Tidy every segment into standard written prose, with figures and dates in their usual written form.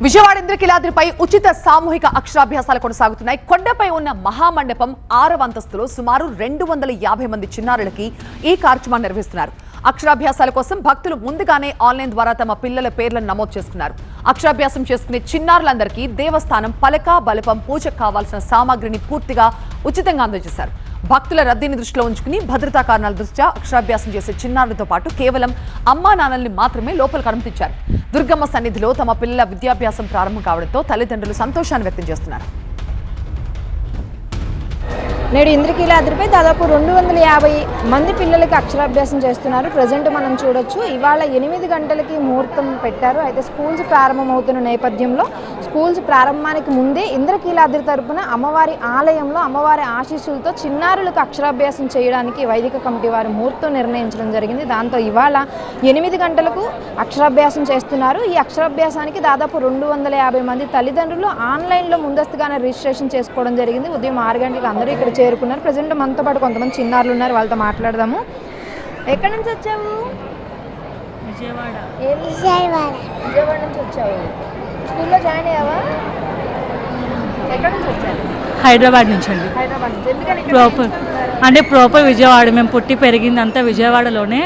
విజయవాడ ఇంద్రకీలాద్రిపై ఉచిత సామూహిక అక్షరాభ్యాసాలు కొనసాగుతున్నాయి. కొండపై ఉన్న మహామండపం 6వ అంతస్తులో సుమారు 250 మంది చిన్నారులకి ఈ కార్యక్రమాన్ని నిర్వహిస్తున్నారు. అక్షరాభ్యాసాల కోసం భక్తులు ముందుగానే ఆన్లైన్ ద్వారా తమ పిల్లల పేర్లను నమోదు చేసుకున్నారు. అక్షరాభ్యాసం చేసుకునే చిన్నారులందరికీ దేవస్థానం పలక బలపం పూజకు కావాల్సిన సామాగ్రిని పూర్తిగా ఉచితంగా అందజేశారు. భక్తుల రద్దీని దృష్టిలో ఉంచుకుని భద్రతా కారణాల దృష్ట్యా అక్షరాభ్యాసం చేసే చిన్నారులతో పాటు కేవలం అమ్మా నాన్నల్ని మాత్రమే లోపలికి అనుమతించారు. దుర్గమ్మ సన్నిధిలో తమ పిల్లల విద్యాభ్యాసం ప్రారంభం కావడంతో తల్లిదండ్రులు సంతోషాన్ని వ్యక్తం చేస్తున్నారు. నేడు ఇంద్రకీలాద్రిపై దాదాపు 250 మంది పిల్లలకి అక్షరాభ్యాసం చేస్తున్నారు. ప్రజెంట్ మనం చూడొచ్చు, ఇవాళ 8 గంటలకి ముహూర్తం పెట్టారు. అయితే స్కూల్స్ ప్రారంభమవుతున్న నేపథ్యంలో స్కూల్స్ ప్రారంభానికి ముందే ఇంద్రకీలాద్రి తరపున అమ్మవారి ఆలయంలో అమ్మవారి ఆశీస్సులతో చిన్నారులకు అక్షరాభ్యాసం చేయడానికి వైదిక కమిటీ వారు ముహూర్తం నిర్ణయించడం జరిగింది. దాంతో ఇవాళ 8 గంటలకు అక్షరాభ్యాసం చేస్తున్నారు. ఈ అక్షరాభ్యాసానికి దాదాపు 250 మంది తల్లిదండ్రులు ఆన్లైన్లో ముందస్తుగానే రిజిస్ట్రేషన్ చేసుకోవడం జరిగింది. ఉదయం 6 గంటలకు అందరూ ఇక్కడ చేరుకున్నారు. ప్రజెంట్ మనతో పాటు కొంతమంది చిన్నారులు ఉన్నారు, వాళ్ళతో మాట్లాడదాము. ఎక్కడి నుంచి వచ్చావు? విజయవాడ. విజయవాడ నుంచి వచ్చావు. స్కూల్లో జాయిన్ అయ్యావా? ఎక్కడి నుంచి వచ్చారు? హైదరాబాద్ నుంచి అండి. హైదరాబాద్ నుంచి. ఎందుకని ప్రాపర్ విజయవాడ. మేము పుట్టి పెరిగింది అంతా విజయవాడలోనే.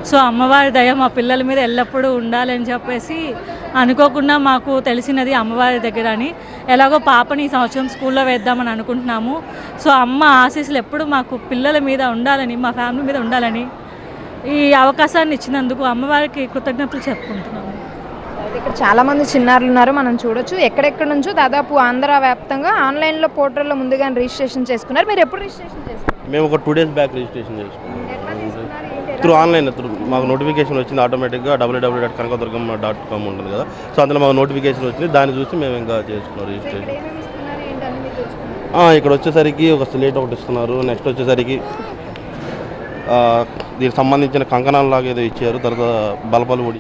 సో అమ్మవారి దయ మా పిల్లల మీద ఎల్లప్పుడూ ఉండాలని చెప్పేసి అనుకోకుండా మాకు తెలిసినది అమ్మవారి దగ్గర అని. ఎలాగో పాపని ఈ సంవత్సరం స్కూల్లో వేద్దామని అనుకుంటున్నాము. సో అమ్మ ఆశీస్సులు ఎప్పుడు మాకు పిల్లల మీద ఉండాలని, మా ఫ్యామిలీ మీద ఉండాలని ఈ అవకాశాన్ని ఇచ్చినందుకు అమ్మవారికి కృతజ్ఞతలు చెప్పుకుంటున్నాము. ఇక్కడ చాలా మంది చిన్నారులు ఉన్నారు, మనం చూడొచ్చు. ఎక్కడెక్కడ నుంచో దాదాపు ఆంధ్ర వ్యాప్తంగా ఆన్లైన్లో పోర్టల్లో ముందుగా రిజిస్ట్రేషన్ చేసుకున్నారు. మీరు ఎప్పుడు రిజిస్ట్రేషన్ చేసుకున్నారు? మేము ఒక 2 days బ్యాక్ రిజిస్ట్రేషన్ చేసుకున్నాం. త్రూ ఆన్లైన్ మాకు నోటిఫికేషన్ వచ్చింది ఆటోమేటిక్గా. www.kanakadurgamma.com ఉంటుంది కదా, సో అందులో మాకు నోటిఫికేషన్ వచ్చింది. దాన్ని చూసి మేము ఇంకా చేసుకున్నాం రిజిస్ట్రేషన్. ఇక్కడ వచ్చేసరికి ఒక స్లేట్ ఒకటి ఇస్తున్నారు. నెక్స్ట్ వచ్చేసరికి దీనికి సంబంధించిన కంకణాలు లాగా ఏదో ఇచ్చారు. తర్వాత బలపాలు కూడా